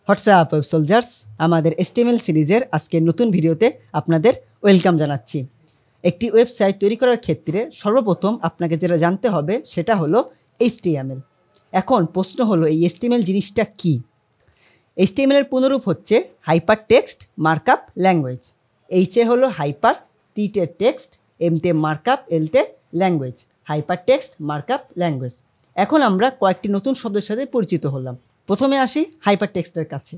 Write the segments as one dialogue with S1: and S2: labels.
S1: WhatsApp web soldiers, আমাদের HTML সিরিজের আজকে নতুন ভিডিওতে আপনাদের ওয়েলকাম জানাচ্ছি। একটি ওয়েবসাইট তৈরি করার ক্ষেত্রে সর্বপ্রথম আপনাকে যেটা জানতে হবে সেটা হলো HTML। এখন প্রশ্ন হলো এই HTML জিনিসটা কি? HTML এর পুনরূপ হচ্ছে হাইপার টেক্সট মার্কআপ ল্যাঙ্গুয়েজ। এইচে হলো হাইপার, টিতে টেক্সট, এমতে মার্কআপ, এলতে language, hyper text markup language. এখন আমরা কয়েকটি নতুন শব্দের সাথে পরিচিত হলাম। প্রথমে আসি হাইপার টেক্সটের কাছে।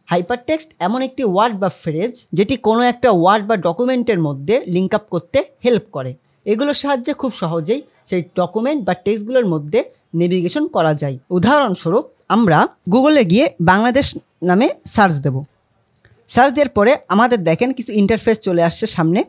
S1: হাইপার টেক্সট এমন একটি ওয়ার্ড বা ফ্রেজ যেটি কোনো একটা ওয়ার্ড বা ডকুমেন্টের মধ্যে লিঙ্ক আপ করতে হেল্প করে। এগুলোর সাহায্যে খুব সহজেই সেই ডকুমেন্ট বা টেক্সটগুলোর মধ্যে নেভিগেশন করা যায়। উদাহরণস্বরূপ আমরা গুগলে গিয়ে বাংলাদেশ নামে সার্চ দেব। সার্চ দেওয়ার পরে আমাদের দেখেন কিছু ইন্টারফেস চলে আসছে সামনে।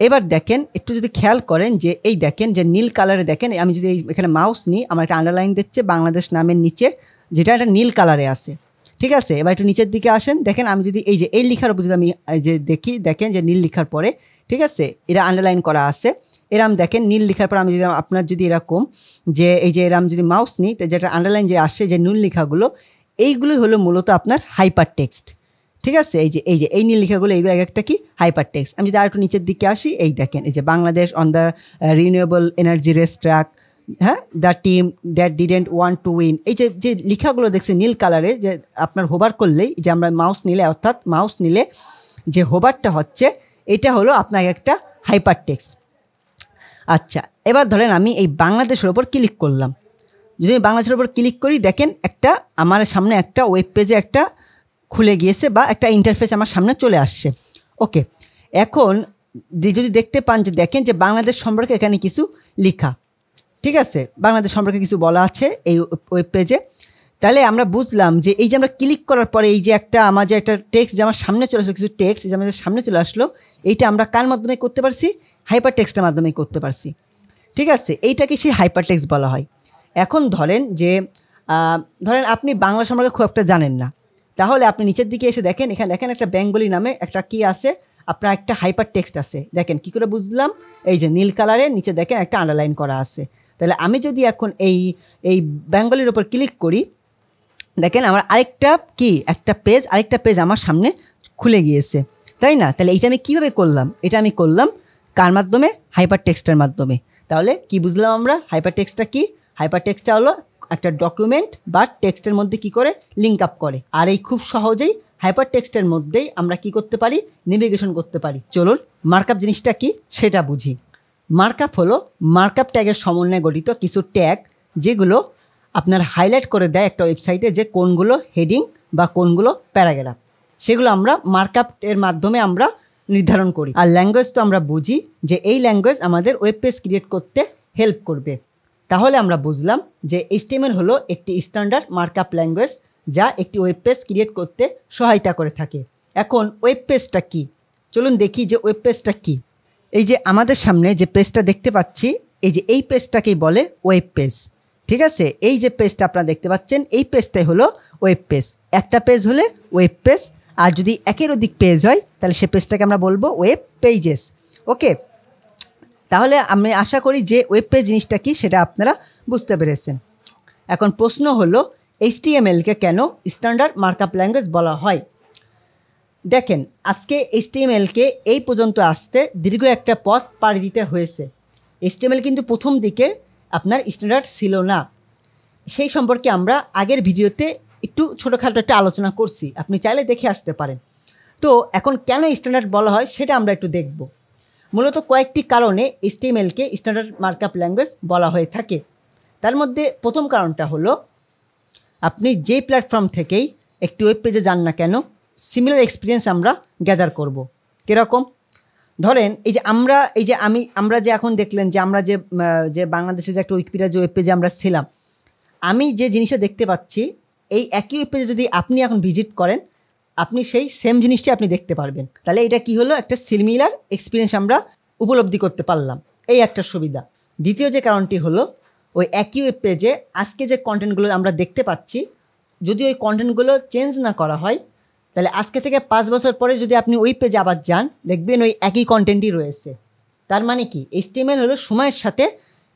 S1: এবার দেখেন, একটু যদি খেয়াল করেন যে এই দেখেন যে নীল কালারে দেখেন, আমি যদি এখানে মাউস নিই আমার একটা আন্ডারলাইন দিচ্ছে বাংলাদেশ নামের নিচে, যেটা একটা নীল কালারে আছে। ঠিক আছে, এবার একটু নিচের দিকে আসেন, দেখেন আমি যদি এই যে এই লেখার উপর যদি আমি যে দেখি, দেখেন যে নীল লেখার পরে ঠিক আছে এরা আন্ডারলাইন করা আছে। এরম দেখেন নীল লেখার পর আমি যদি আপনার যদি এরকম যে এই যে এরম যদি মাউস নিই, যেটা আন্ডারলাইন যে আসে যে নীল লেখাগুলো, এইগুলোই হলো মূলত আপনার হাইপার টেক্সট। ঠিক আছে, এই নীল লেখাগুলো এইগুলো এক একটা কি হাইপার টেক্সট। আমি যদি আর একটু নিচের দিকে আসি, এই দেখেন এই যে Bangladesh on the renewable energy race track, হ্যাঁ, the team that didn't want to win. এই যে লেখাগুলো দেখছে নীল কালারে, যে আপনার হোভার করলেই যে আমরা মাউস নিলে, অর্থাৎ মাউস নিলে যে হোভারটা হচ্ছে এটা হলো আপনার একটা হাইপার টেক্সট। আচ্ছা, এবার ধরেন আমি এই বাংলাদেশের ওপর ক্লিক করলাম। যদি আমি বাংলাদেশের ওপর ক্লিক করি, দেখেন একটা আমার সামনে একটা ওয়েব পেজে একটা খুলে গিয়েছে বা একটা ইন্টারফেস আমার সামনে চলে আসছে। ওকে, এখন যদি দেখতে পান যে দেখেন যে বাংলাদেশ সম্পর্কে এখানে কিছু লেখা, ঠিক আছে, বাংলাদেশ সম্পর্কে কিছু বলা আছে এই ওয়েব পেজে। তাহলে আমরা বুঝলাম যে এই যে আমরা ক্লিক করার পরে এই যে একটা আমার যে একটা টেক্সট যে আমার সামনে চলে আসলো, কিছু টেক্সট যে আমাদের সামনে চলে আসলো, এইটা আমরা কার মাধ্যমে করতে পারছি? হাইপার টেক্সটের মাধ্যমে করতে পারছি। ঠিক আছে, এইটাকে সেই হাইপার টেক্সট বলা হয়। এখন ধরেন যে ধরেন আপনি বাংলা সম্পর্কে খুব একটা জানেন না, তাহলে আপনি নিচের দিকে এসে দেখেন, এখানে দেখেন একটা বেঙ্গলি নামে একটা কি আছে, আপনার একটা হাইপার টেক্সট আছে। দেখেন কি করে বুঝলাম? এই যে নীল কালারের নিচে দেখেন একটা আন্ডারলাইন করা আছে। তাহলে আমি যদি এখন এই বেঙ্গলির ওপর ক্লিক করি, দেখেন আমার আরেকটা পেজ আমার সামনে খুলে গিয়েছে, তাই না? তাহলে এইটা আমি কীভাবে করলাম? এটা আমি করলাম কার মাধ্যমে? হাইপার টেক্সটের মাধ্যমে। তাহলে কি বুঝলাম আমরা? হাইপার টেক্সটটা কি? হাইপার টেক্সটটা হলো একটা ডকুমেন্ট বা টেক্সটের মধ্যে কি করে লিঙ্ক আপ করে। আর এই খুব সহজেই হাইপার টেক্সটের মধ্যেই আমরা কি করতে পারি? নেভিগেশন করতে পারি। চলুন মার্কআপ জিনিসটা কি সেটা বুঝি। মার্কআপ হলো মার্কআপ ট্যাগের সমন্বয়ে গঠিত কিছু ট্যাগ, যেগুলো আপনার হাইলাইট করে দেয় একটা ওয়েবসাইটে যে কোনগুলো হেডিং বা কোনগুলো প্যারাগ্রাফ। সেগুলো আমরা মার্কআপ এর মাধ্যমে আমরা নির্ধারণ করি। আর ল্যাঙ্গুয়েজ তো আমরা বুঝি যে এই ল্যাঙ্গুয়েজ আমাদের ওয়েব পেজ ক্রিয়েট করতে হেল্প করবে। তাহলে আমরা বুঝলাম যে HTML হলো একটি স্ট্যান্ডার্ড মার্কআপ ল্যাঙ্গুয়েজ যা একটি ওয়েব পেজ ক্রিয়েট করতে সহায়তা করে থাকে। এখন ওয়েব পেজটা কি? চলুন দেখি যে ওয়েব পেজটা কি। এই যে আমাদের সামনে যে পেজটা দেখতে পাচ্ছি, এই যে এই পেজটাকেই বলে ওয়েব পেজ। ঠিক আছে, এই যে পেজটা আপনারা দেখতে পাচ্ছেন, এই পেজটাই হলো ওয়েব পেজ। একটা পেজ হলে ওয়েব পেজ, আর যদি একের অধিক পেজ হয় তাহলে সে পেজটাকে আমরা বলবো ওয়েব পেজেস। ওকে, তাহলে আমি আশা করি যে ওয়েব পেজ জিনিসটা কি সেটা আপনারা বুঝতে পেরেছেন। এখন প্রশ্ন হলো HTMLকে কেন স্ট্যান্ডার্ড মার্কআপ ল্যাঙ্গুয়েজ বলা হয়? দেখেন, আজকে HTMLকে এই পর্যন্ত আসতে দীর্ঘ একটা পথ পাড়ি দিতে হয়েছে। HTML কিন্তু প্রথম দিকে আপনার স্ট্যান্ডার্ড ছিল না। সেই সম্পর্কে আমরা আগের ভিডিওতে একটু ছোটোখাটো একটা আলোচনা করছি, আপনি চাইলে দেখে আসতে পারেন। তো এখন কেন স্ট্যান্ডার্ড বলা হয় সেটা আমরা একটু দেখব। মূলত কয়েকটি কারণে HTMLকে স্ট্যান্ডার্ড মার্কআপ ল্যাঙ্গুয়েজ বলা হয়ে থাকে। তার মধ্যে প্রথম কারণটা হলো, আপনি যে প্ল্যাটফর্ম থেকেই একটি ওয়েব পেজে যান না কেন, সিমিলার এক্সপিরিয়েন্স আমরা গ্যাদার করব। কীরকম? ধরেন আমরা যে এখন দেখলেন যে আমরা যে বাংলাদেশে যে একটা উইকিপিডিয়া যে ওয়েব পেজে আমরা ছিলাম, আমি যে জিনিসটা দেখতে পাচ্ছি এই একই ওয়েব পেজে যদি আপনি এখন ভিজিট করেন, আপনি সেই সেম জিনিসটি আপনি দেখতে পারবেন। তাহলে এটা কি হলো? একটা সিমিলার এক্সপিরিয়েন্স আমরা উপলব্ধি করতে পারলাম, এই একটা সুবিধা। দ্বিতীয় যে কারণটি হলো, ওই একই ওয়েব পেজে আজকে যে কন্টেন্টগুলো আমরা দেখতে পাচ্ছি, যদি ওই কন্টেন্টগুলো চেঞ্জ না করা হয়, তাহলে আজকে থেকে 5 বছর পরে যদি আপনি ওই পেজে আবার যান, দেখবেন ওই একই কন্টেন্টই রয়েছে। তার মানে কি? HTML হলো সময়ের সাথে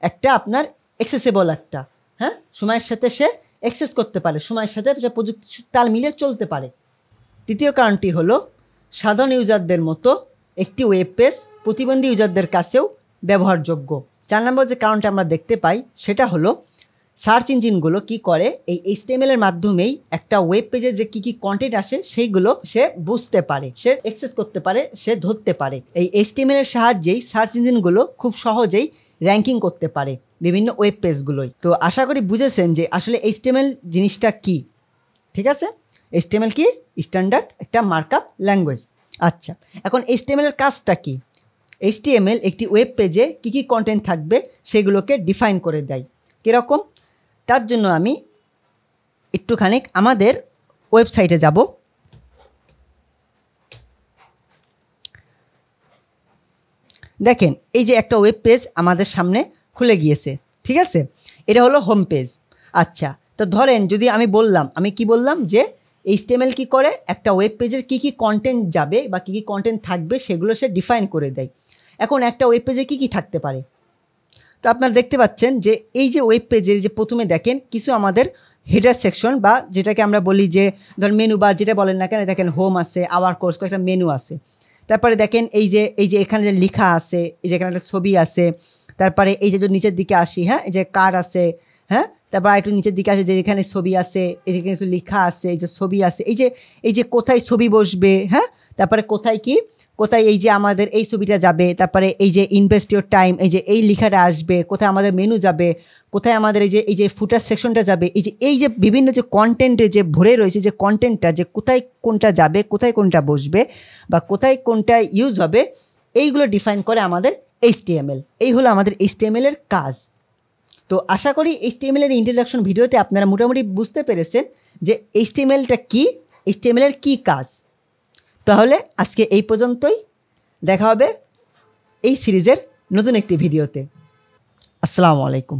S1: একটা আপনার অ্যাক্সেসেবল একটা, হ্যাঁ, সময়ের সাথে সে অ্যাক্সেস করতে পারে, সময়ের সাথে যা প্রযুক্তি তাল মিলিয়ে চলতে পারে। তৃতীয় কারণটি হলো সাধারণ ইউজারদের মতো একটি ওয়েব পেজ প্রতিবন্ধী ইউজারদের কাছেও ব্যবহারযোগ্য। 4 নম্বর যে কারণটা আমরা দেখতে পাই সেটা হলো সার্চ ইঞ্জিনগুলো কি করে, এই HTML এর মাধ্যমেই একটা ওয়েব পেজে যে কী কন্টেন্ট আসে সেইগুলো সে বুঝতে পারে, সে অ্যাক্সেস করতে পারে, সে ধরতে পারে। এই HTML এর সাহায্যেই সার্চ ইঞ্জিনগুলো খুব সহজেই র্যাঙ্কিং করতে পারে বিভিন্ন ওয়েব পেজগুলোই। তো আশা করি বুঝেছেন যে আসলে HTML জিনিসটা কি। ঠিক আছে, HTML কি? স্ট্যান্ডার্ড একটা মার্কআপ ল্যাঙ্গুয়েজ। আচ্ছা, এখন HTML এর কাজটা কি? HTML একটি ওয়েব পেজে কী কন্টেন্ট থাকবে সেগুলোকে ডিফাইন করে দেয়। কীরকম? তার জন্য আমি একটুখানি আমাদের ওয়েবসাইটে যাব। দেখেন এই যে একটা ওয়েব পেজ আমাদের সামনে খুলে গিয়েছে। ঠিক আছে, এটা হলো হোম পেজ। আচ্ছা, তো ধরেন যদি আমি বললাম, আমি কি বললাম যে HTML কি করে, একটা ওয়েব পেজের কী কন্টেন্ট যাবে বা কী কন্টেন্ট থাকবে সেগুলো সে ডিফাইন করে দেয়। এখন একটা ওয়েব পেজে কী থাকতে পারে? তো আপনারা দেখতে পাচ্ছেন যে এই যে ওয়েব পেজের যে প্রথমে দেখেন কিছু আমাদের হেডার সেকশন বা যেটাকে আমরা বলি যে ধর মেনু বার যেটা বলেন না কেন, দেখেন হোম আছে, আওয়ার কোর্স, একটা মেনু আছে। তারপরে দেখেন এই যে এখানে যে লেখা আছে, এই যে এখানে একটা ছবি আছে। তারপরে এই যে নিচের দিকে আসি, হ্যাঁ, এই যে কার্ড আছে, হ্যাঁ, তারপর একটু নিচের দিকে আছে যে এখানে ছবি আছে, এই যে কিছু লেখা আছে, এই যে ছবি আছে, এই যে কোথায় ছবি বসবে, হ্যাঁ, তারপরে কোথায় এই যে আমাদের এই ছবিটা যাবে, তারপরে এই যে ইনভেস্ট ইওর টাইম, এই লেখাটা আসবে, কোথায় আমাদের মেনু যাবে, কোথায় আমাদের এই যে ফুটার সেকশনটা যাবে, এই যে বিভিন্ন যে কন্টেন্টে যে ভরে রয়েছে যে কন্টেন্টটা, যে কোথায় কোনটা যাবে, কোথায় কোনটা বসবে বা কোথায় কোনটা ইউজ হবে, এইগুলো ডিফাইন করে আমাদের HTML। এই হলো আমাদের HTML এর কাজ। তো আশা করি HTML এর ইন্ট্রোডাকশন ভিডিওতে আপনারা মোটামুটি বুঝতে পেরেছেন যে HTMLটা কি, HTML এর কী কাজ। তাহলে আজকে এই পর্যন্তই, দেখা হবে এই সিরিজের নতুন একটি ভিডিওতে। আসসালামু আলাইকুম।